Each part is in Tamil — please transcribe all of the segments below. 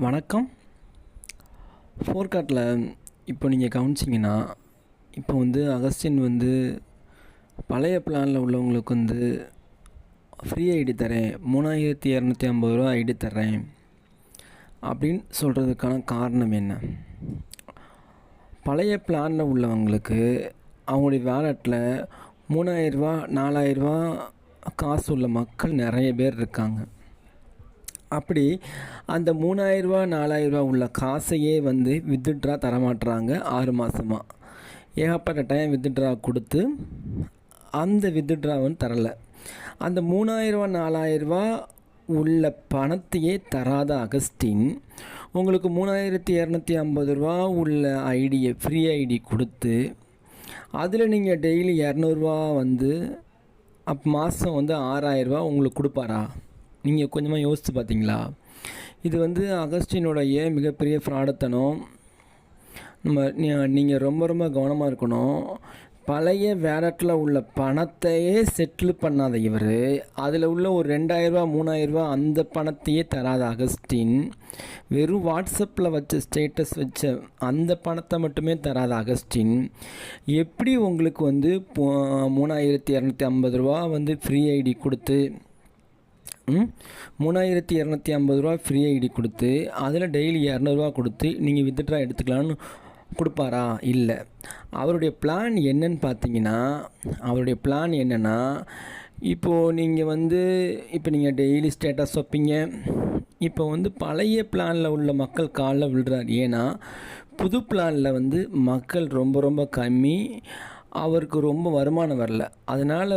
வணக்கம். ஃபோர்காட்டில் இப்போ நீங்கள் கவனிச்சிங்கன்னா, இப்போ அகஸ்டின் பழைய பிளானில் உள்ளவங்களுக்கு ஃப்ரீ ஐடி தரேன், 3250 ரூபா ஐடி தர்றேன் அப்படின்னு சொல்கிறதுக்கான காரணம் என்ன? பழைய பிளானில் உள்ளவங்களுக்கு அவங்களுடைய வேலெட்டில் 3000 ரூபா 4000 ரூபா காசு உள்ள மக்கள் நிறைய பேர் இருக்காங்க. அப்படி அந்த 3000 ரூபா 4000 ரூபா உள்ள காசையே வித்ட்ரா தரமாட்டுறாங்க 6 மாதமாக. ஏகப்பட்ட டைம் வித்ட்ரா கொடுத்து அந்த வித்ட்ராவும் தரலை. அந்த 3000 ரூபா 4000 ரூபா உள்ள பணத்தையே தராத அகஸ்டின் உங்களுக்கு 3250 ரூபா உள்ள ஐடியை ஃப்ரீ ஐடி கொடுத்து அதில் நீங்கள் டெய்லி 200 ரூபா மாதம் 6000 ரூபா உங்களுக்கு கொடுப்பாரா? நீங்கள் கொஞ்சமாக யோசித்து பார்த்தீங்களா? இது அகஸ்டினுடைய மிகப்பெரிய ஃப்ராடுத்தனம். நீங்கள் ரொம்ப ரொம்ப கவனமாக இருக்கணும். பழைய வேலெட்டில் உள்ள பணத்தையே செட்டில் பண்ணாத இவர், அதில் உள்ள ஒரு 2000 ரூபா 3000 ரூபா அந்த பணத்தையே தராத அகஸ்டின், வெறும் வாட்ஸ்அப்பில் வச்ச ஸ்டேட்டஸ் வச்ச அந்த பணத்தை மட்டுமே தராத அகஸ்டின் எப்படி உங்களுக்கு 3250 ரூபா ஃப்ரீ ஐடி கொடுத்து 3250 ரூபா ஃப்ரீ ஐடி கொடுத்து அதில் டெய்லி 200 ரூபா கொடுத்து நீங்கள் வித்ட்ரா எடுத்துக்கலான்னு கொடுப்பாரா? இல்லை. அவருடைய பிளான் என்னன்னு பார்த்தீங்கன்னா, அவருடைய பிளான் என்னென்னா, இப்போது நீங்கள் இப்போ நீங்கள் டெய்லி ஸ்டேட்டஸ் வைப்பீங்க. இப்போ பழைய பிளானில் உள்ள மக்கள் காலில் விழுறார். ஏன்னா புது பிளானில் மக்கள் ரொம்ப ரொம்ப கம்மி, அவருக்கு ரொம்ப வருமானம் வரல. அதனால்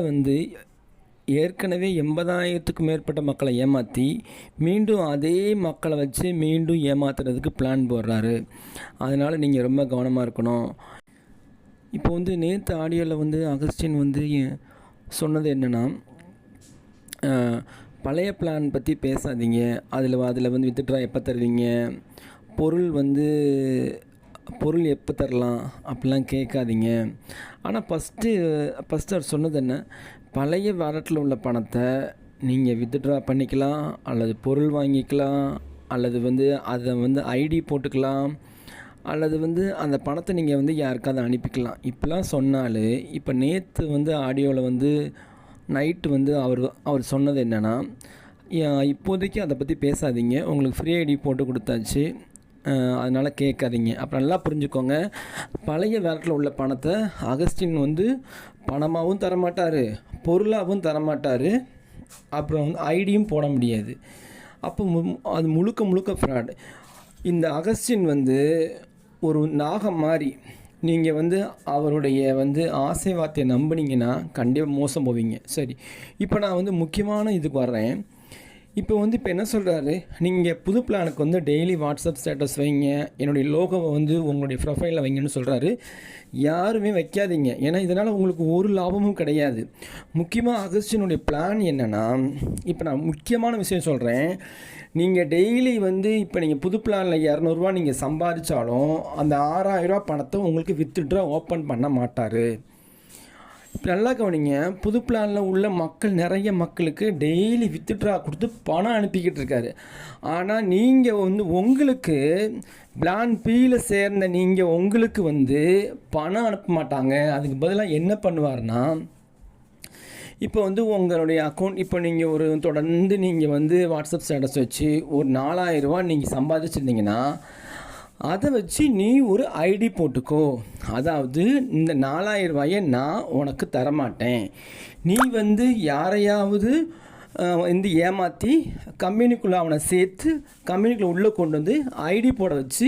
ஏற்கனவே 80,000க்கும் மேற்பட்ட மக்களை ஏமாற்றி மீண்டும் அதே மக்களை வச்சு மீண்டும் ஏமாத்துறதுக்கு பிளான் போடுறாரு. அதனால் நீங்கள் ரொம்ப கவனமாக இருக்கணும். இப்போ நேற்று ஆடியோவில் அகஸ்டின் சொன்னது என்னென்னா, பழைய பிளான் பற்றி பேசாதீங்க, அதில் வித்ட்ரா எப்போ தருவீங்க, பொருள் எப்போ தரலாம் அப்படிலாம் கேட்காதீங்க. ஆனால் ஃபஸ்ட்டு அவர் சொன்னது என்ன, பழைய வேலெட்டில் உள்ள பணத்தை நீங்கள் வித்ட்ரா பண்ணிக்கலாம், அல்லது பொருள் வாங்கிக்கலாம், அல்லது அதை ஐடி போட்டுக்கலாம், அல்லது அந்த பணத்தை நீங்கள் யாருக்காவது அனுப்பிக்கலாம். இப்படிலாம் சொன்னாலும் இப்போ நேற்று ஆடியோவில் நைட்டு அவர் சொன்னது என்னென்னா, இப்போதைக்கு அதை பற்றி பேசாதீங்க, உங்களுக்கு ஃப்ரீ ஐடி போட்டு கொடுத்தாச்சு, அதனால் கேட்காதீங்க. அப்புறம் நல்லா புரிஞ்சுக்கோங்க, பழைய வேலெட்டில் உள்ள பணத்தை அகஸ்டின் பணமாகவும் தரமாட்டார், பொருளாகவும் தரமாட்டார், அப்புறம் ஐடியும் போட முடியாது. அப்போ அது முழுக்க முழுக்க ஃப்ராட். இந்த அகஸ்டின் ஒரு நாகம் மாதிரி. நீங்கள் அவருடைய ஆசை வார்த்தையை நம்பினீங்கன்னா கண்டிப்பாக மோசம் போவீங்க. சரி, இப்போ நான் முக்கியமான இதுக்கு வர்றேன். இப்போ இப்போ என்ன சொல்கிறாரு, நீங்கள் புது பிளானுக்கு டெய்லி வாட்ஸ்அப் ஸ்டேட்டஸ் வைங்க, என்னுடைய லோகோவை உங்களுடைய ப்ரொஃபைலில் வைங்கன்னு சொல்கிறாரு. யாருமே வைக்காதீங்க, ஏன்னா இதனால் உங்களுக்கு ஒரு லாபமும் கிடையாது. முக்கியமாக அகஸ்டினுடைய பிளான் என்னென்னா, இப்போ நான் முக்கியமான விஷயம் சொல்கிறேன். நீங்கள் டெய்லி இப்போ நீங்கள் புது பிளானில் 200 ரூபா நீங்கள் சம்பாதிச்சாலும் அந்த 6000 ரூபா பணத்தை உங்களுக்கு வித்ட்ரா ஓப்பன் பண்ண மாட்டார். நல்லா கவனிங்க, புது பிளானில் உள்ள மக்கள் நிறைய மக்களுக்கு டெய்லி வித்ட்ரா கொடுத்து பணம் அனுப்பிக்கிட்டு இருக்காரு. ஆனால் நீங்கள் உங்களுக்கு பிளான் பியில் சேர்ந்த நீங்கள் உங்களுக்கு பணம் அனுப்ப மாட்டாங்க. அதுக்கு பதிலாக என்ன பண்ணுவார்னா, இப்போ உங்களுடைய அக்கௌண்ட், இப்போ நீங்கள் தொடர்ந்து நீங்கள் வாட்ஸ்அப் ஸ்டேட்டஸ் வச்சு ஒரு 4000 ரூபா நீங்கள் சம்பாதிச்சிருந்தீங்கன்னா அதை வச்சு நீ ஒரு ஐடி போட்டுக்கோ. அதாவது இந்த 4000 ரூபாயை நான் உனக்கு தரமாட்டேன், நீ யாரையாவது ஏமாற்றி கம்பெனிக்குள்ளே அவனை சேர்த்து கம்பெனிக்குள்ளே உள்ளே கொண்டு ஐடி போட வச்சு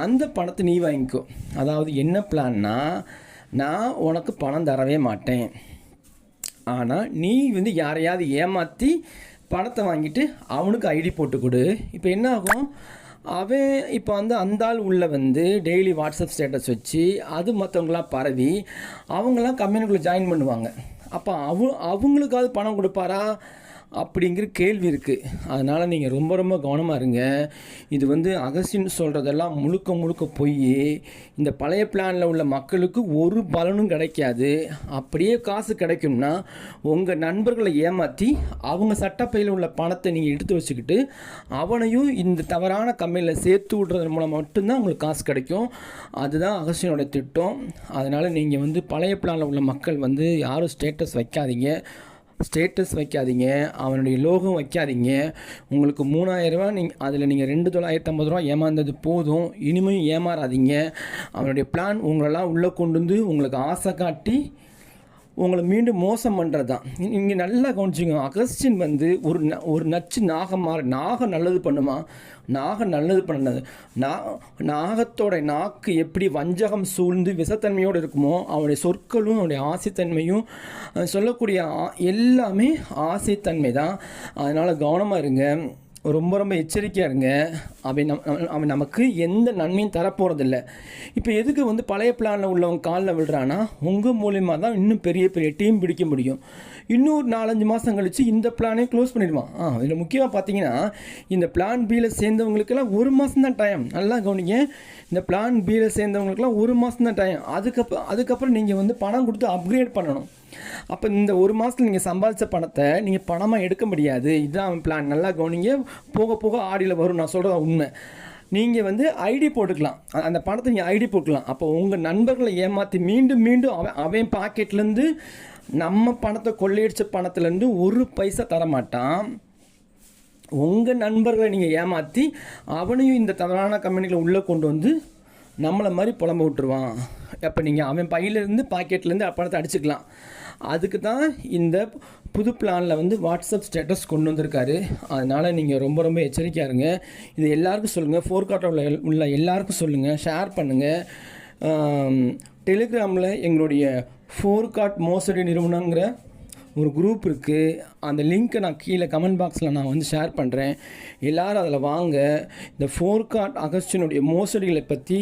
அந்த பணத்தை நீ வாங்கிக்கோ. அதாவது என்ன பிளான்னா, நான் உனக்கு பணம் தரவே மாட்டேன், ஆனால் நீ யாரையாவது ஏமாற்றி பணத்தை வாங்கிட்டு அவனுக்கு ஐடி போட்டு கொடு. இப்போ என்ன ஆகும், அவன் இப்போ அந்த ஆள் உள்ள டெய்லி வாட்ஸ்அப் ஸ்டேட்டஸ் வச்சு அது மற்றவங்களாம் பரவி அவங்களாம் கம்பெனிக்குள்ளே ஜாயின் பண்ணுவாங்க. அப்போ அவங்களுக்காவது பணம் கொடுப்பாரா? அப்படிங்கிற கேள்வி இருக்குது. அதனால் நீங்கள் ரொம்ப ரொம்ப கவனமாக இருங்க. இது வந்து அகஸ்டின் சொல்கிறதெல்லாம் முழுக்க முழுக்க போய் இந்த பழைய பிளானில் உள்ள மக்களுக்கு ஒரு பலனும் கிடைக்காது. அப்படியே காசு கிடைக்கும்னா உங்கள் நண்பர்களை ஏமாற்றி அவங்க சட்டப்பையில் உள்ள பணத்தை நீங்கள் எடுத்து வச்சுக்கிட்டு அவனையும் இந்த தவறான கம்பெனியில் சேர்த்து விடுறது மூலம் மட்டும்தான் உங்களுக்கு காசு கிடைக்கும். அதுதான் அகஸ்டினோட திட்டம். அதனால் நீங்கள் வந்து பழைய பிளானில் உள்ள மக்கள் வந்து யாரும் ஸ்டேட்டஸ் வைக்காதீங்க, அவனுடைய லோகம் வைக்காதீங்க. உங்களுக்கு 3000 ரூபா அதில் நீங்கள் 2950 ரூபா ஏமாந்தது போதும். இனிமேல் ஏமாறாதீங்க. அவனுடைய பிளான் உங்களெல்லாம் உள்ளே கொண்டு வந்து உங்களுக்கு ஆசை காட்டி உங்களை மீண்டும் மோசம் பண்ணுறது தான். இங்கே நல்லா கவனிச்சிங்க. அகஸ்டின் வந்து ஒரு நச்சு நாகம் நல்லது பண்ணுமா? நாகம் நல்லது பண்ணது. நாகத்தோட நாக்கு எப்படி வஞ்சகம் சூழ்ந்து விஷத்தன்மையோடு இருக்குமோ அவனுடைய சொற்களும் அவனுடைய ஆசைத்தன்மையும் சொல்லக்கூடிய எல்லாமே ஆசைத்தன்மை தான். அதனால் கவனமாக இருங்க, ரொம்ப ரொம்ப எச்சரிக்கையாக இருங்க. அவன் நமக்கு எந்த நன்மையும் தரப்போகிறதில்ல. இப்போ எதுக்கு வந்து பழைய பிளானில் உள்ளவங்க காலில் விழுறான்னா உங்கள் மூலியமாக தான் இன்னும் பெரிய பெரிய டீம் பிடிக்க முடியும். இன்னும் 4-5 மாதம் கழித்து இந்த பிளானே க்ளோஸ் பண்ணிடுவான். இதில் முக்கியமாக பார்த்தீங்கன்னா இந்த பிளான் பியில் சேர்ந்தவங்களுக்கெல்லாம் 1 மாதம் தான் டைம். நல்லா கவனிங்க. இந்த பிளான் பியில் சேர்ந்தவங்களுக்கெல்லாம் 1 மாதம் தான் டைம். அதுக்கப்புறம் நீங்கள் வந்து பணம் கொடுத்து அப்கிரேட் பண்ணணும். அப்போ இந்த 1 மாதத்தில் நீங்கள் சம்பாதிச்ச பணத்தை நீங்கள் பணமாக எடுக்க முடியாது. இதுதான் அவன் பிளான். நல்லா கவனிங்க. போக போக ஆடியில் வரும். நான் சொல்கிறது உண்மை. நீங்கள் வந்து ஐடி போட்டுக்கலாம். அந்த பணத்தை நீங்கள் ஐடி போட்டுக்கலாம். அப்போ உங்கள் நண்பர்களை ஏமாற்றி மீண்டும் அவன் பாக்கெட்லேருந்து நம்ம பணத்தை கொள்ளையடிச்ச பணத்துலேருந்து 1 பைசா தரமாட்டான். உங்கள் நண்பர்களை நீங்கள் ஏமாற்றி அவனையும் இந்த தவறான கம்பெனிகளை உள்ளே கொண்டு வந்து நம்மளை மாதிரி புலம்ப விட்டுருவான். அப்போ நீங்கள் அவன் பையிலேருந்து பாக்கெட்லேருந்து பணத்தை அடிச்சுக்கலாம். அதுக்கு தான் இந்த புது பிளானில் வந்து வாட்ஸ்அப் ஸ்டேட்டஸ் கொண்டு வந்திருக்காரு. அதனால் நீங்கள் ரொம்ப ரொம்ப எச்சரிக்கையாக இருங்க. இது எல்லாருக்கும் சொல்லுங்கள். ஃபோர்காட்டில் உள்ள எல்லாருக்கும் சொல்லுங்கள். ஷேர் பண்ணுங்கள். டெலிகிராமில் எங்களுடைய ஃபோர்காட் மோசடி நிறுவனங்கிற ஒரு குரூப் இருக்குது. அந்த லிங்க்கை நான் கீழே கமெண்ட் பாக்ஸில் நான் வந்து ஷேர் பண்ணுறேன். எல்லோரும் அதில் வாங்க. இந்த ஃபோர்காட் அகஸ்டினுடைய மோசடிகளை பற்றி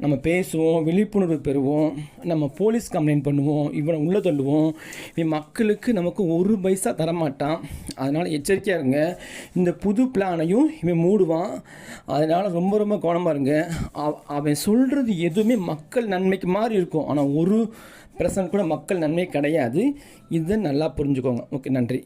நம்ம பேசுவோம், விழிப்புணர்வு பெறுவோம், நம்ம போலீஸ் கம்ப்ளைண்ட் பண்ணுவோம், இவனை உள்ளே தள்ளுவோம். இவன் மக்களுக்கு நமக்கு 1 பைசா தரமாட்டான். அதனால் எச்சரிக்கையாக இருங்க. இந்த புது பிளானையும் இவன் மூடுவான். அதனால் ரொம்ப ரொம்ப கவனமாக இருங்க. அவன் சொல்கிறது எதுவுமே மக்கள் நன்மைக்கு மாதிரி இருக்கும். ஆனால் 1% கூட மக்கள் நன்மை கிடையாது. இதை நல்லா புரிஞ்சுக்கோங்க. ஓகே, நன்றி.